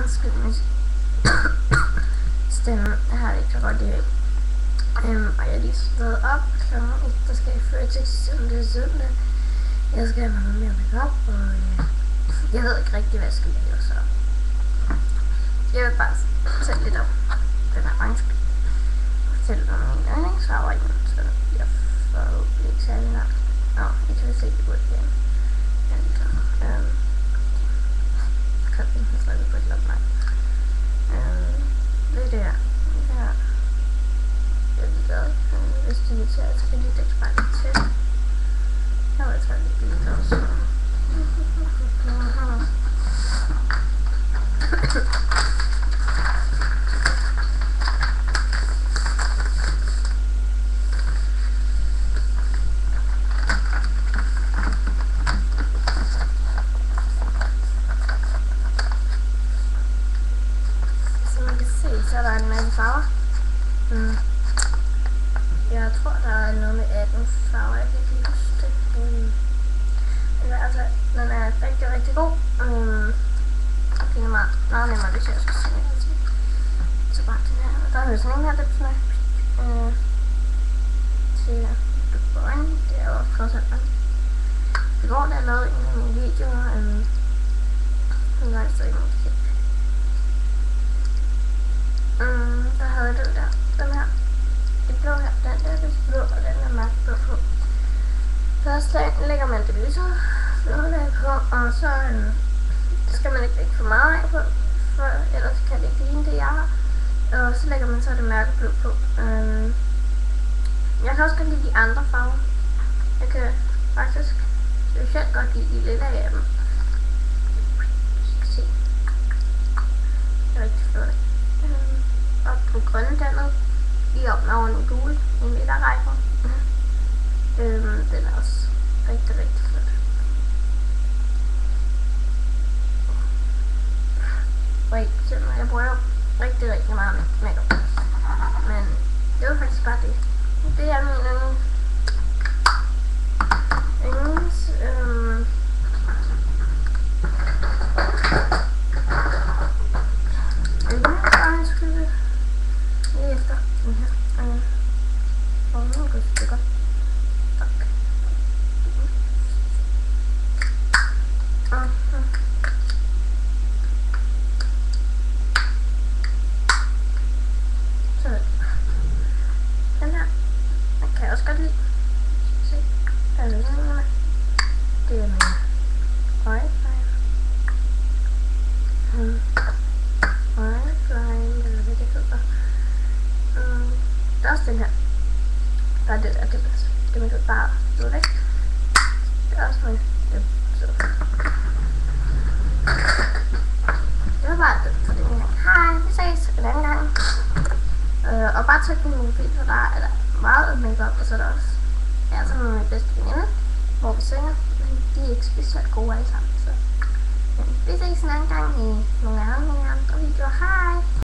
meget skøn musik. Stemmen har det ikke så godt i. Og jeg er lige stået op klokken 1, der skal jeg føre til søndag. Jeg skal have noget mere make-up, og jeg ved ikke rigtig, hvad jeg skal lave, så jeg vil bare fortælle lidt om den her regnskab. Fortælle om min yndlingsfarver, så jeg forhåbentlig ikke særlig langt. I kan se det godt igen. Kan ikke have trykket på et eller andet. Det er det her. Jeg er ligeglad. Hvis de vil til at tage lidt ekstra til. Jeg vil tage lidt ligeglad også. Så er der en masse farver. Jeg tror, der er noget med 18 farver. Jeg kan ikke lige huske det. Altså, den er rigtig, rigtig god. Det er meget nemmere, hvis jeg skal se det. Så bare den her. Der er sådan en her, det er sådan her. Til øjne. Det er jo også trods alt. I går, der lavede en af mine videoer. Den var altså ikke noget helt. Der havde jeg den der. Den her. Det blå her. Den der er lidt blå, og den er mørkt blå på. Først lægger man det lyse blå lag på, og så skal man ikke lægge for meget af på, for ellers kan det ikke ligne det, jeg har. Og så lægger man så det mørke blå på. Jeg kan også godt lide de andre farver. Jeg kan faktisk specielt godt lide de lille af dem. Se. Det er rigtig flot. Og den grønne dernede, lige op over den gule, en midterrække. Den er også rigtig, rigtig flot. Wait, selvom jeg bruger rigtig, rigtig meget makeup. Men det var faktisk bare det. Det er min yndlings lige efter den her. Og nu går det godt. Tak. Så den her, den kan jeg også godt lide. Se, der er lidt med. Det er min øjeflyer. Øjeflyer, eller hvad det hedder. Der er også den her. Der er det der, det må du bare gå væk. Det er også noget. Det var bare det for den her. Hej, vi ses en anden gang. Og bare tryk min mobil, for der er meget makeup, og så er der også sammen med min bedste veninde, hvor vi synger. De er ikke specielt gode alle sammen, så vi ses en anden gang i nogle andre videoer. Hej!